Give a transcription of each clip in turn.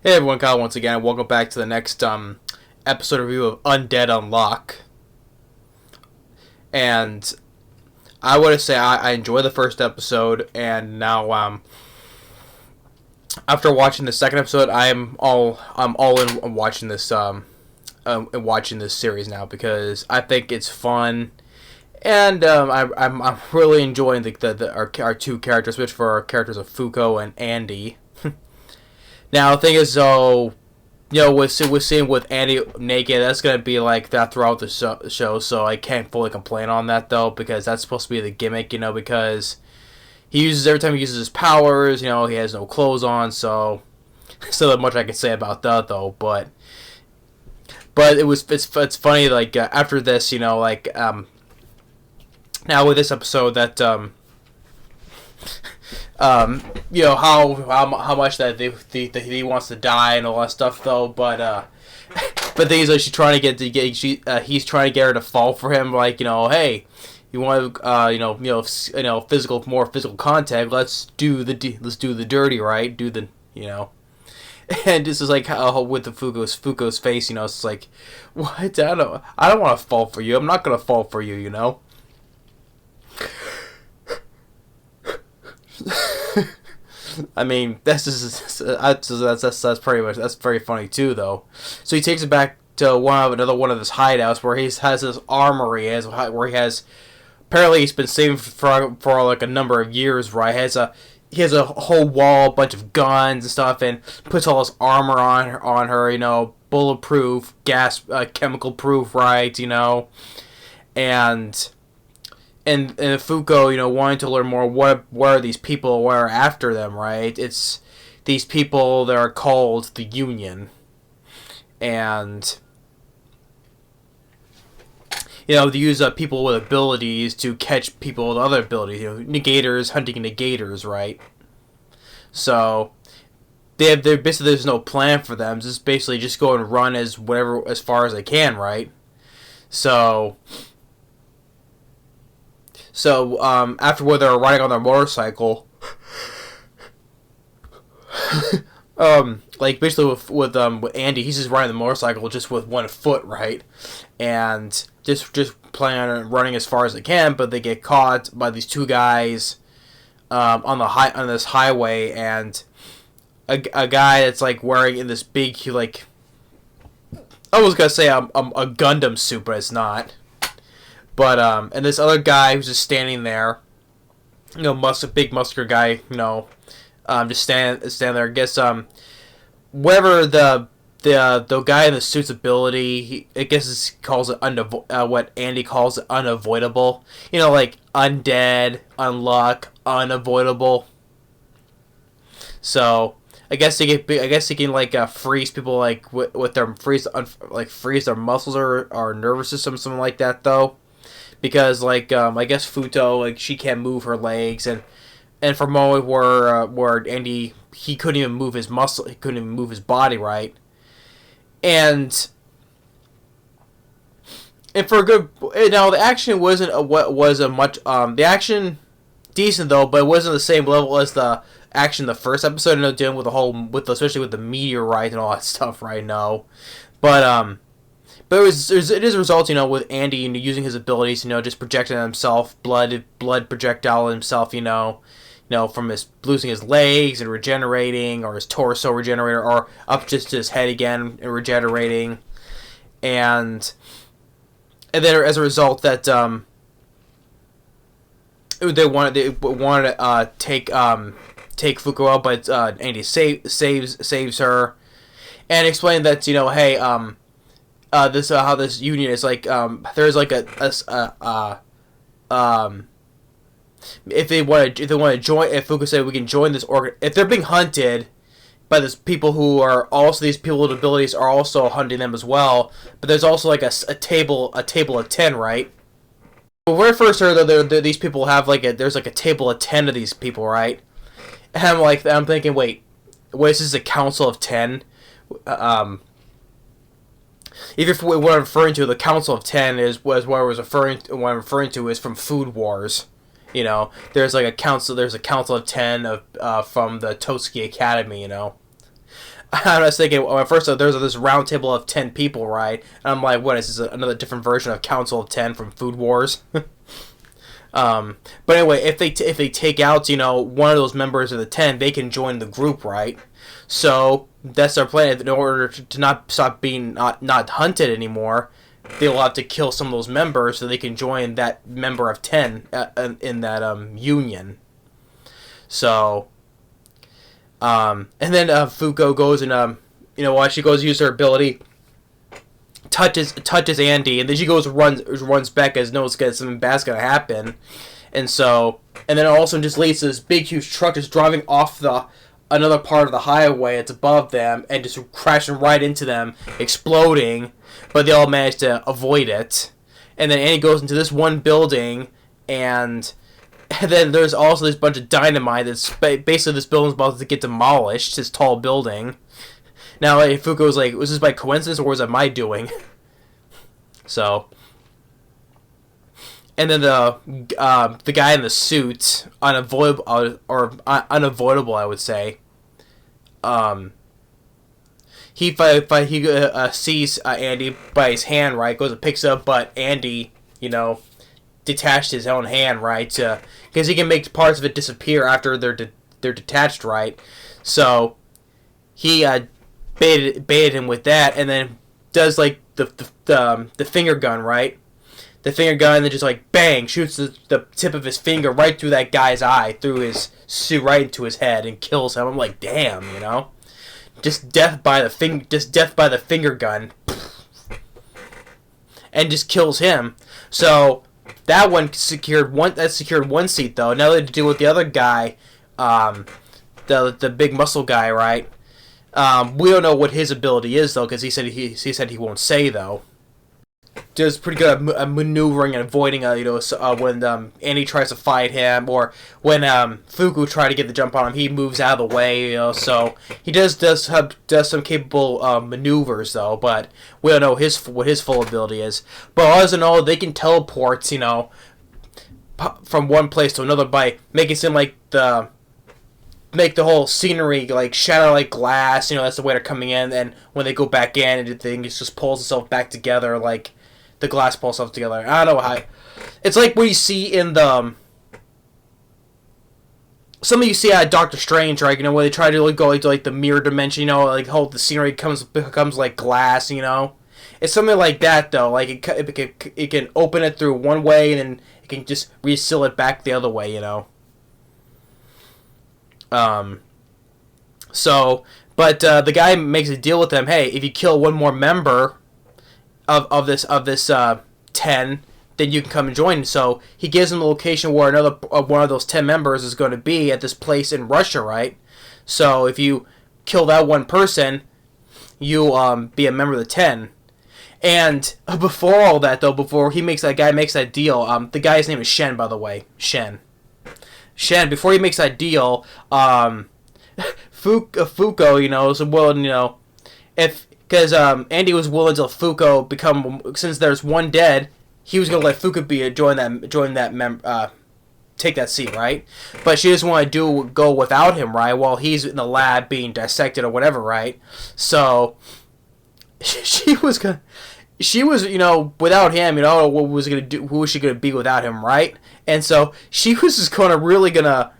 Hey everyone, Kyle once again, and welcome back to the next episode review of Undead Unluck. And I want to say I enjoyed the first episode, and now after watching the second episode, I'm all in on watching this series now because I think it's fun, and I'm really enjoying our two characters, which for our characters of Fuko and Andy. Now the thing is, though, with seeing with Andy naked, that's gonna be like that throughout the show. So I can't fully complain on that though, because that's supposed to be the gimmick, because every time he uses his powers, he has no clothes on. So still not much I can say about that though. But it's funny, like after this, now with this episode that how much that he wants to die and all that stuff though, but things like she's trying to he's trying to get her to fall for him, like, hey, you want more physical contact, let's do the dirty, right, and this is like how with the Fuko's face, it's like, what, I don't want to fall for you, I'm not gonna fall for you, I mean, that's very funny too, though. So he takes it back to another one of his hideouts where he has his armory, where apparently he's been saving for like a number of years, right? He has a whole wall, a bunch of guns and stuff, and puts all his armor on her, bulletproof, chemical proof, right? And Fuko, wanting to learn more, what are these people, what are after them, right? It's these people that are called the Union. And, they use people with abilities to catch people with other abilities, negators, hunting negators, right? So, there's no plan for them, just basically just go and run as far as they can, right? So after they're riding on their motorcycle, like basically with Andy, he's just riding the motorcycle just with one foot, right, and just planning on running as far as they can, but they get caught by these two guys on this highway, and a guy that's like wearing in this big, I was gonna say a Gundam suit, but it's not. But and this other guy who's just standing there, big muscular guy, just stand there. I guess whatever the guy in the suit's ability, I guess calls it what Andy calls it, unavoidable. Like undead, unluck, unavoidable. So I guess he can like freeze people, like with their freeze their muscles or nervous system, something like that though. Because I guess Futo, she can't move her legs, and for a moment where Andy, he couldn't even move his muscle, he couldn't even move his body, right? And for a good, the action wasn't the action decent though, but it wasn't the same level as the action the first episode. Dealing with especially with the meteorite and all that stuff right now, but it is a result, with Andy using his abilities, just projecting himself, blood projectile himself, from his losing his legs and regenerating, or his torso regenerator, or up just to his head again and regenerating, and then as a result that they wanted to take Fuko out, but Andy saves her, and explained that hey this how this union is like, there's like if they want to join, if Fuku said we can join this if they're being hunted by this people who are also, these people with abilities are also hunting them as well, but there's also like a table of 10, right? When I first heard that these people have there's like a table of 10 of these people, right? And I'm thinking, wait, is this a council of 10? If what I'm referring to, the Council of 10 what I'm referring to is from Food Wars. There's a council of 10 from the Toski Academy. I was thinking, well, at first there's this round table of 10 people, right? And I'm like, what is this, another different version of Council of 10 from Food Wars? But anyway, if they take out, one of those members of the 10, they can join the group, right? So that's their plan. In order to not stop being not hunted anymore, they'll have to kill some of those members so they can join that member of 10 in that union. So, and then Fuko goes and while she goes to use her ability, touches Andy, and then she goes runs back as knows something bad's gonna happen, and then it also just leads to this big huge truck just driving off another part of the highway that's above them and just crashing right into them, exploding, but they all manage to avoid it. And then Andy goes into this one building, and then there's also this bunch of dynamite that's basically this building's about to get demolished, this tall building. Now, Fuko's like, was this by coincidence or was it my doing? So, and then the guy in the suit, unavoidable, I would say. He sees Andy by his hand, right? Goes and picks up, but Andy, detached his own hand, right? Because he can make parts of it disappear after they're detached, right? So he baited him with that, and then does like the finger gun, right? The finger gun, and then just like bang, shoots the tip of his finger right through that guy's eye, through his suit, right into his head, and kills him. I'm like, damn, just death by the finger gun, and just kills him. So that one secured one seat though. Now they have to deal with the other guy, the big muscle guy, right? We don't know what his ability is though, because he said he won't say though. Does pretty good at maneuvering and avoiding, when Andy tries to fight him, or when Fuku tried to get the jump on him, he moves out of the way, So he does some capable maneuvers though, but we don't know what his full ability is. But all in all, they can teleport, from one place to another by making it seem like make the whole scenery like shatter like glass. That's the way they're coming in, and when they go back in, the thing just pulls itself back together, like the glass pulls itself together. I don't know how. It's like what you see in something you see at Doctor Strange, right? Where they try to go into like the mirror dimension, like the scenery becomes like glass, It's something like that though. Like it can open it through one way, and then it can just reseal it back the other way, But the guy makes a deal with them. Hey, if you kill one more member of this 10, then you can come and join. So he gives them the location where another one of those 10 members is going to be at this place in Russia, right? So if you kill that one person, you be a member of the 10. And before all that, though, before that guy makes that deal, the guy's name is Shen, by the way, Shen. Before he makes that deal, Fuko, is willing, because Andy was willing to let Fuko since there's one dead, he was gonna let Fuko take that seat, right? But she doesn't want to go without him, right? While he's in the lab being dissected or whatever, right? So she was without him, what was gonna do? Who was she gonna be without him, right? And so she was just really gonna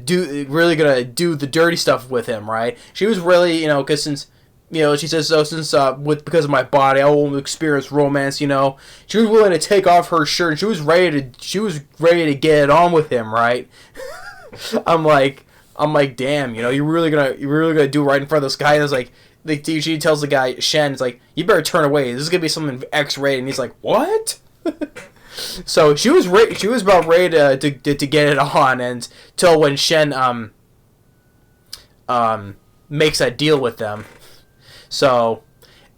do the dirty stuff with him, right? She was really, because since, she says, so since because of my body, I won't experience romance, She was willing to take off her shirt, and she was ready to get it on with him, right? I'm like, damn, you're really gonna do it right in front of this guy. And it's like, she tells the guy Shen, it's like, you better turn away. This is gonna be something X-rated, and he's like, what? So she was about ready to get it on, and till when Shen makes that deal with them. So,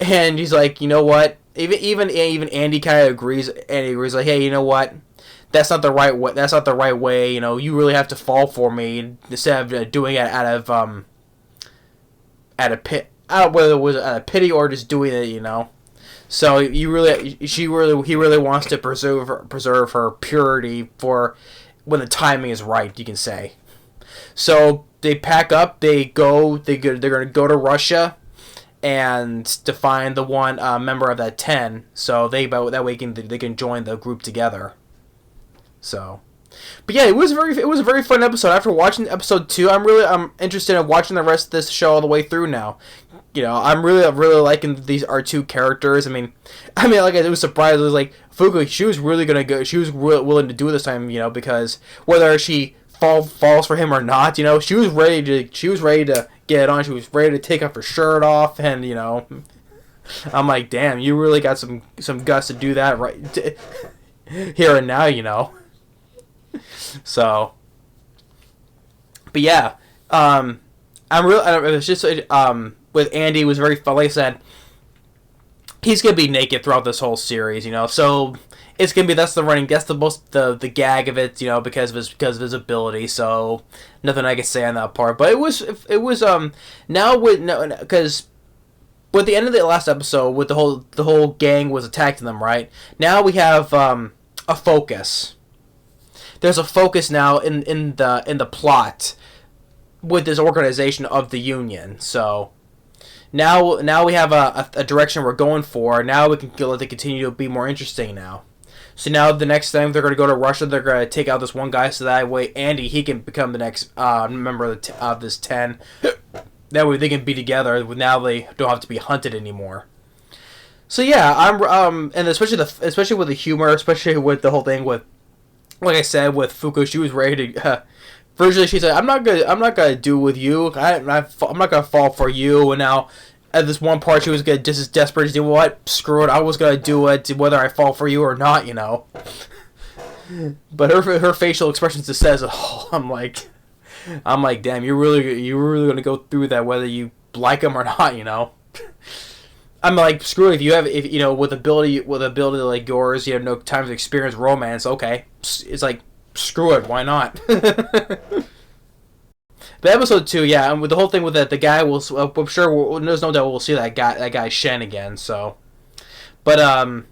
and he's like, you know what? Even Andy kind of agrees. And he agrees, like, hey, you know what? That's not the right way. That's not the right way. You really have to fall for me instead of doing it out of whether it was out of pity or just doing it. So he really wants to preserve her purity for when the timing is right, you can say. So they pack up, they're going to go to Russia and to find the one member of that 10, so that way they can join the group together. So, but yeah, it was a very fun episode. After watching episode 2, I'm interested in watching the rest of this show all the way through now. You know, I'm really liking these R2 characters. I mean, like I was surprised. It was like Fuko, she was really gonna go. She was willing to do it this time. You know, because whether she falls for him or not, you know, she was ready to get it on. She was ready to take off her shirt off, and you know, I'm like, damn, you really got some guts to do that right here and now, you know. So, but yeah, I'm real. It's just with Andy, it was very fun. Like I said, he's gonna be naked throughout this whole series, you know. So it's gonna be that's the gag of it, you know, because of his ability. So nothing I can say on that part. But it was now because with the end of the last episode, with the whole gang was attacking them, right? Now we have a focus. There's a focus now in the plot with this organization of the Union. So now we have a direction we're going for. Now we can let it continue to be more interesting now. So now the next time they're going to go to Russia, they're going to take out this one guy so that way Andy, he can become the next member of this 10. That way they can be together. Now they don't have to be hunted anymore. So yeah, and especially with the humor, especially with the whole thing with, like I said, with Fuko, she was ready to. Originally, she said, "I'm not gonna do with you. I'm not gonna fall for you." And now, at this one part, she was just as desperate as, you know what? Screw it. I was gonna do it, whether I fall for you or not. You know. But her facial expressions just says, "Oh," I'm like, damn, you're really gonna go through that, whether you like him or not. You know. I'm like, screw it. If you know, with ability like yours, you have no time to experience romance. Okay, it's like, screw it. Why not? But episode 2, yeah, and with the whole thing with the guy, I'm sure there's no doubt we'll see that guy Shen again. So, but I'm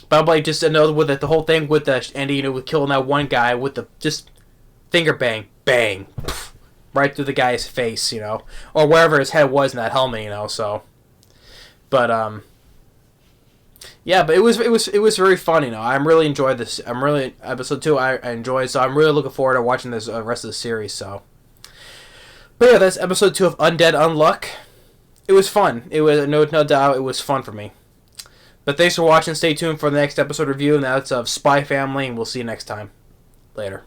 like just another with the whole thing with the Andy, you know, with killing that one guy with the just finger bang, poof, right through the guy's face, you know, or wherever his head was in that helmet, you know. So. But yeah, but it was very fun, you know. I'm really enjoyed this. Episode 2 I enjoyed, so I'm really looking forward to watching this rest of the series. So, but yeah, that's episode 2 of Undead Unluck. It was fun. It was no doubt it was fun for me. But thanks for watching. Stay tuned for the next episode review, and that's of Spy Family, and we'll see you next time. Later.